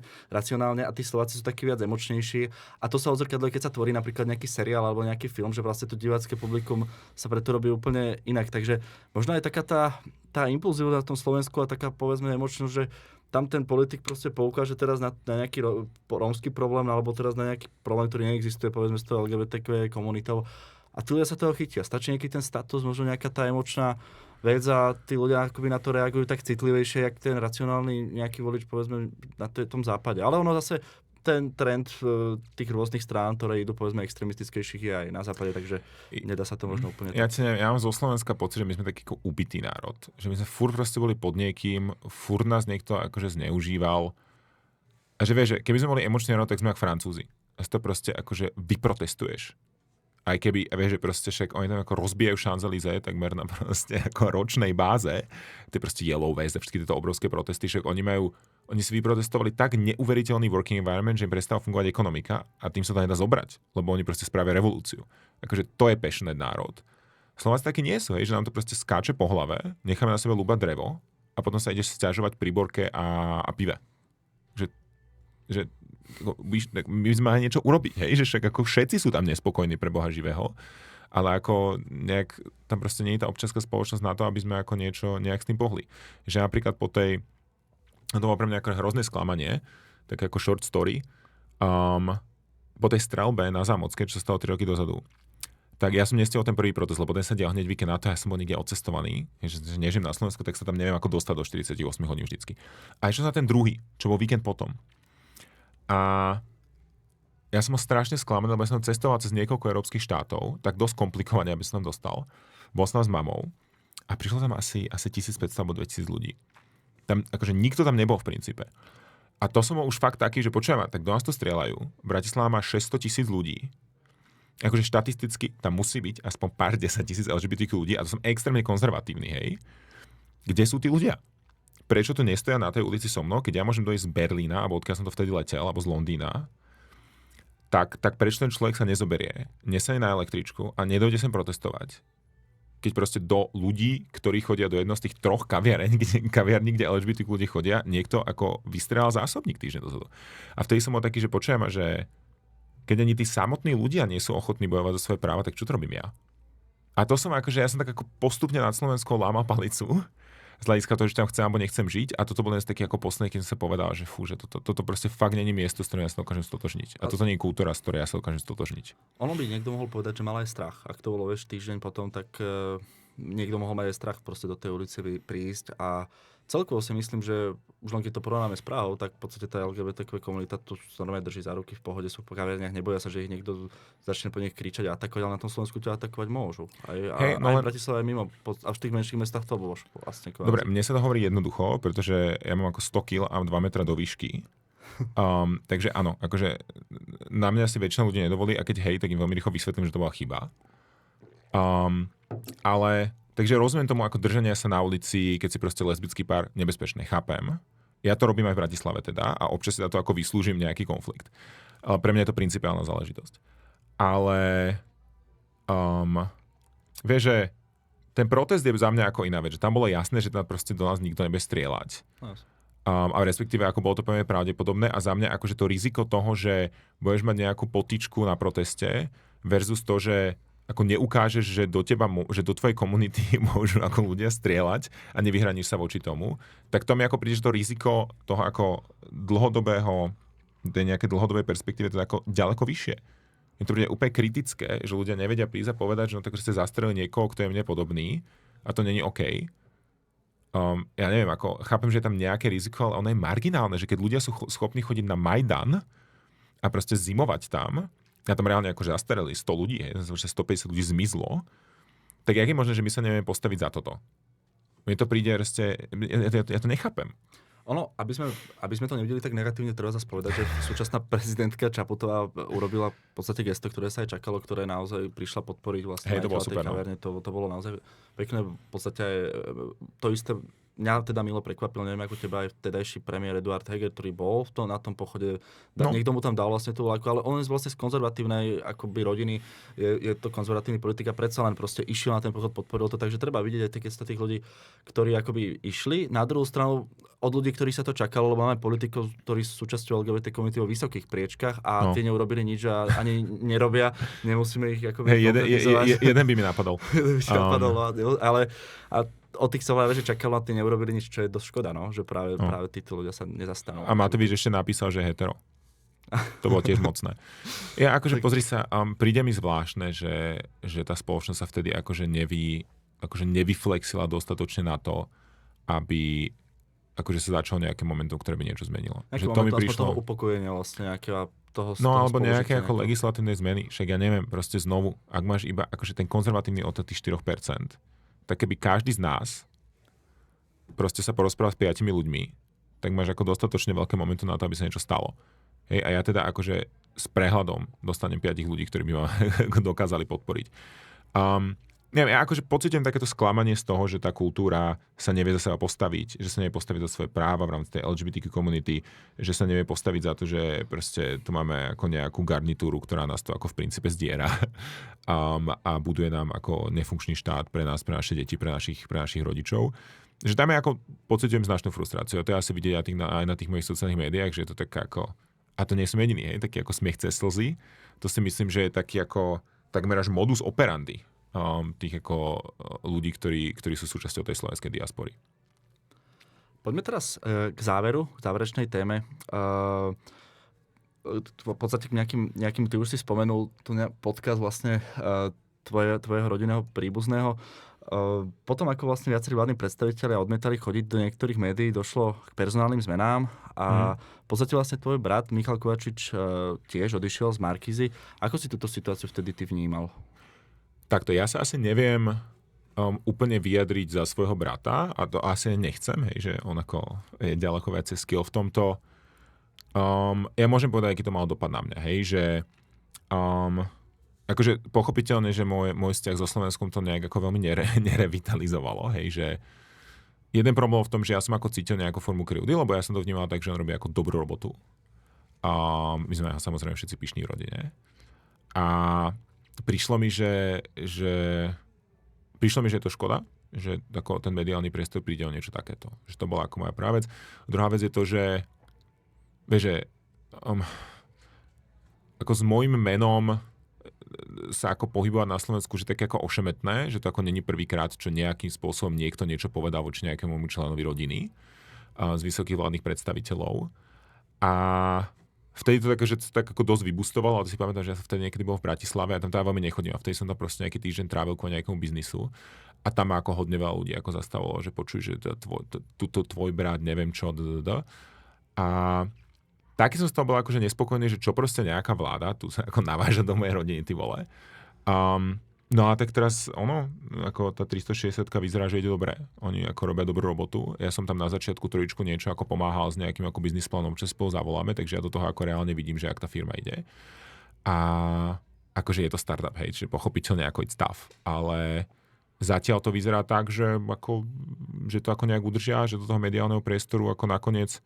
a tí Slováci sú takí viac emočnejší a to sa odzrkadľuje, keď sa tvorí napríklad nejaký seriál alebo nejaký film, že vlastne to divácké publikum sa preto robí úplne inak. Takže možno aj taká tá impulzivita na tom Slovensku a taká povedzme emočnosť, že tam ten politik proste poukáže teraz na nejaký rómsky problém alebo teraz na nejaký problém, ktorý neexistuje, povedzme z toho LGBTQ komunitou. A tí ľudia sa toho chytia. Stačí nejaký ten status, možno nejaká tá emočná vec a tí ľudia akoby na to reagujú tak citlivejšie, jak ten racionálny nejaký volič, povedzme, na tom západe. Ale ono zase, ten trend tých rôznych strán, ktoré idú, povedzme, extremistickejších, je aj na západe, takže nedá sa to možno úplne... Ja mám zo Slovenska pocit, že my sme taký ako ubitý národ. Že my sme furt proste boli pod niekým, furt nás niekto akože zneužíval. A že vieš, že keby sme boli emočný národ, tak sme ako Francúzi. A si to proste akože vyprotestuješ. Aj keby, vieš, že proste však oni tam ako rozbijajú Champs-Élysées takmer na proste ako ročnej báze. To je proste Yellow Vest a všetky tieto obrovské protesty, však oni si vyprotestovali tak neuveriteľný working environment, že im prestáva fungovať ekonomika a tým sa to nedá zobrať, lebo oni proste spravia revolúciu. Akože to je passionate národ. Slováci takí nie sú, hej, že nám to proste skáče po hlave, necháme na sebe ľúbať drevo a potom sa ideš sťažovať pri borke a pive. Že my sme mali niečo urobiť, hej? Že však ako všetci sú tam nespokojní pre Boha živého, ale ako nejak, tam proste nie je tá občianská spoločnosť na to, aby sme ako nejak s tým pohli. Že napríklad to bolo pre mňa ako hrozné sklamanie, tak ako short story, po tej strelbe na Zámockej, čo sa stalo 3 roky dozadu, tak ja som nestiel ten prvý protest, lebo ten sa dial hneď víkend na to, ja som bol niekde odcestovaný, že nežijem na Slovensku, tak sa tam neviem ako dostať do 48 hodín vždycky. A ešte na ten druhý, čo bol víkend potom. A ja som strašne sklamaný, lebo ja som cestoval cez niekoľko európskych štátov, tak dosť komplikovane, aby som tam dostal. Bol som s mamou a prišlo tam asi 1500 alebo 2000 ľudí. Tam, akože nikto tam nebol v princípe. A to som bol už fakt taký, že počujem, tak do nás to strieľajú. Bratislava má 600 000 ľudí. Akože štatisticky tam musí byť aspoň pár 10 000 LGBTQ ľudí a to som extrémne konzervatívny, hej. Kde sú tí ľudia? Prečo tu nestoja na tej ulici so mnou, keď ja môžem dojsť z Berlína, alebo odkiaľ som to vtedy letel, alebo z Londýna, tak prečo ten človek sa nezoberie, nesadne na električku a nedojde sem protestovať? Keď proste do ľudí, ktorí chodia do jedno z tých 3 kaviarní, kde LGBTQ ľudí chodia, niekto ako vystrelal zásobník týždeň dozadu. A vtedy som bol taký, že počujem, že keď ani tí samotní ľudia nie sú ochotní bojovať za svoje práva, tak čo to robím ja? A to som akože, ja som tak ako postupne nad Slovenskou lámal palicu, z hľadiska toho, že tam chcem alebo nechcem žiť. A toto bol jeden z takých ako posledný, keď som sa povedal, že fú, že toto proste fakt není miesto, s ktorým ja sa dokážem stotožniť. A toto nie je kultúra, s ktorej ja sa dokážem stotožniť. Ono by niekto mohol povedať, že mal aj strach. Ak to bolo, vieš, týždeň potom, tak niekto mohol mať aj strach proste do tej ulice prísť. A celkovo si myslím, že už len keď to porovnáme s Prahou, tak v podstate tá LGBTQ komunita tu sa normálne drží za ruky v pohode, sú v kaviarniach, neboja sa, že ich niekto začne po nich kričať a atakovať, ale na tom Slovensku ťa atakovať môžu. Aj v Bratislave aj mimo, a v tých menších mestách to bolo vlastne. Dobre, mne sa to hovorí jednoducho, pretože ja mám ako 100 kg a 2 metra do výšky. Takže áno, akože na mňa si väčšina ľudí nedovolí a keď hej, tak im veľmi rýchlo vysvetlím, že to bola chyba. Ale takže rozumiem tomu ako držania sa na ulici, keď si proste lesbický pár, nebezpečné, chápem. Ja to robím aj v Bratislave teda a občas si za to ako vyslúžim nejaký konflikt. Pre mňa je to principiálna záležitosť. Ale vieš, že ten protest je za mňa ako iná vec, že tam bolo jasné, že tam proste do nás nikto nebude strieľať. A respektíve ako bolo to poviem pravdepodobné a za mňa akože to riziko toho, že budeš mať nejakú potyčku na proteste versus to, že ako neukážeš, že do teba, že do tvojej komunity môžu ako ľudia strieľať a nevyhraníš sa voči tomu, tak to mi ako príde, že to riziko toho ako dlhodobého, tej nejaké dlhodobej perspektíve to je ako ďaleko vyššie. Je to príde úplne kritické, že ľudia nevedia prísť a povedať, že no tak ste zastrelili niekoho, kto je mne podobný a to není OK. Ja neviem, ako chápem, že je tam nejaké riziko, ale ono je marginálne, že keď ľudia sú schopní chodiť na Majdan a proste zimovať tam, a tam reálne akože zastrelili 100 ľudí, 150 ľudí zmizlo, tak jak je možné, že my sa nevieme postaviť za toto? Mne to príde, ja to nechápem. Ono, aby sme to nevideli tak negatívne, treba zase povedať, že súčasná prezidentka Čaputová urobila v podstate gesto, ktoré sa aj čakalo, ktoré naozaj prišla podporiť vlastne to bolo super, kaverne. To bolo naozaj pekné. V podstate aj to isté mňa teda milo prekvapilo, neviem ako teba, aj vtedajší premiér Eduard Heger, ktorý bol na tom pochode, niekto mu tam dal vlastne tú vlajku, ale on je vlastne z konzervatívnej akoby rodiny, je to konzervatívny politika, predsa len proste išiel na ten pochod, podporil to, takže treba vidieť aj tých ľudí, ktorí akoby išli. Na druhú stranu od ľudí, ktorí sa to čakalo, lebo máme politikov, ktorí sú súčasťou LGBT komunity vo vysokých priečkách a tie neurobili nič a ani nerobia, nemusíme ich akoby jeden by mi napadol. Ale od tých sa hovorí, že čakalo a tí neurobili nič, čo je dosť škoda, no? Že práve títo ľudia sa nezastanú. A Matovič ešte napísal, že je hetero. To bolo tiež mocné. Ja akože pozri sa, príde mi zvláštne, že tá spoločnosť sa vtedy akože nevyflexila dostatočne na to, aby akože sa začalo nejaké momentum, ktoré by niečo zmenilo. Že to mi prišlo toho upokojenia vlastne nejakého toho alebo nejaké ako legislatívne zmeny. Však ja neviem, proste znovu, ak máš iba akože ten konzervatívny od tých 4%, tak keby každý z nás proste sa porozprával s 5 ľuďmi, tak máš ako dostatočne veľké momentum na to, aby sa niečo stalo. Hej, a ja teda akože s prehľadom dostanem 5 ľudí, ktorí by ma dokázali podporiť. Neviem, ja akože pocitujem takéto sklamanie z toho, že tá kultúra sa nevie za seba postaviť, že sa nevie postaviť za svoje práva v rámci tej LGBTQ komunity, že sa nevie postaviť za to, že proste tu máme ako nejakú garnitúru, ktorá nás to ako v princípe zdiera a buduje nám ako nefunkčný štát pre nás, pre naše deti, pre našich rodičov. Že tam je ako pocitujem značnú frustráciu. To je asi vidieť aj na tých mojich sociálnych médiách, že je to tak ako, a to nie som jediný, hej, taký ako smiech cez slzy. To si myslím, že je taký ako takmer až modus operandi tých ako ľudí, ktorí sú súčasťou tej slovenskej diaspory. Poďme teraz k záverečnej téme. V podstate k nejakým, ty už si spomenul tu podcast vlastne tvojho rodinného príbuzného. Potom, ako vlastne viacerí vládni predstavitelia odmietali chodiť do niektorých médií, došlo k personálnym zmenám a v podstate vlastne tvoj brat Michal Kovačič tiež odišiel z Markízy. Ako si túto situáciu vtedy ty vnímal? Takto, ja sa asi neviem úplne vyjadriť za svojho brata a to asi nechcem, hej, že on ako je ďaleko viacej skill v tomto. Ja môžem povedať, aký to mal dopad na mňa, hej, že akože pochopiteľne, že môj vzťah so Slovenskom to nejak ako veľmi nerevitalizovalo, hej, že jeden problém v tom, že ja som ako cítil nejakú formu krivdy, lebo ja som to vnímal tak, že on robí ako dobrú robotu. My sme samozrejme všetci pyšní v rodine. A prišlo mi, že je to škoda, že ako ten mediálny priestor príde o niečo takéto. Že to bola ako moja prvá vec. Druhá vec je to, že ako s môjim menom sa ako pohybovať na Slovensku, že také ako ošemetné, že to ako není prvýkrát, čo nejakým spôsobom niekto niečo povedal voči nejakému členovi rodiny z vysokých vládnych predstaviteľov. A vtedy to tak ako dosť vybustovalo, ale si pamätám, že ja som vtedy niekedy bol v Bratislave a tam veľmi nechodím. A vtedy som tam proste nejaký týždeň trávil kvôli nejakému biznisu. A tam ako hodne veľa ľudí ako zastavilo, že počuj, že tvoj brat, neviem čo, A taký som z toho bol akože nespokojný, že čo proste nejaká vláda tu sa ako naváža do mojej rodiny, ty vole. No a tak teraz ako tá 360 vyzerá, že ide dobre. Oni ako robia dobrú robotu. Ja som tam na začiatku trojičku niečo ako pomáhal s nejakým ako biznis plánom, čo spolu zavoláme, takže ja do toho ako reálne vidím, že ak tá firma ide. A akože je to startup, hej, čiže pochopiteľne ako it's tough. Ale zatiaľ to vyzerá tak, že to ako nejak udržia, že do toho mediálneho priestoru ako nakoniec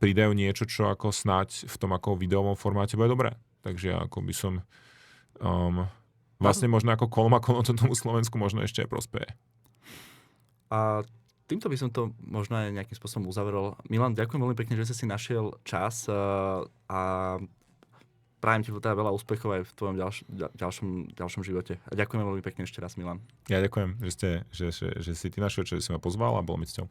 pridajú niečo, čo ako snáď v tom ako videovom formáte bude dobré. Takže ako by som vlastne možno ako kolom to tomu Slovensku možno ešte aj prospeje. A týmto by som to možno aj nejakým spôsobom uzavrel. Milan, ďakujem veľmi pekne, že si našiel čas a prajem ti teda veľa úspechov aj v tvojom ďalšom živote. A ďakujem veľmi pekne ešte raz, Milan. Ja ďakujem, že si ty našiel, že si ma pozval a bolo mi cťou.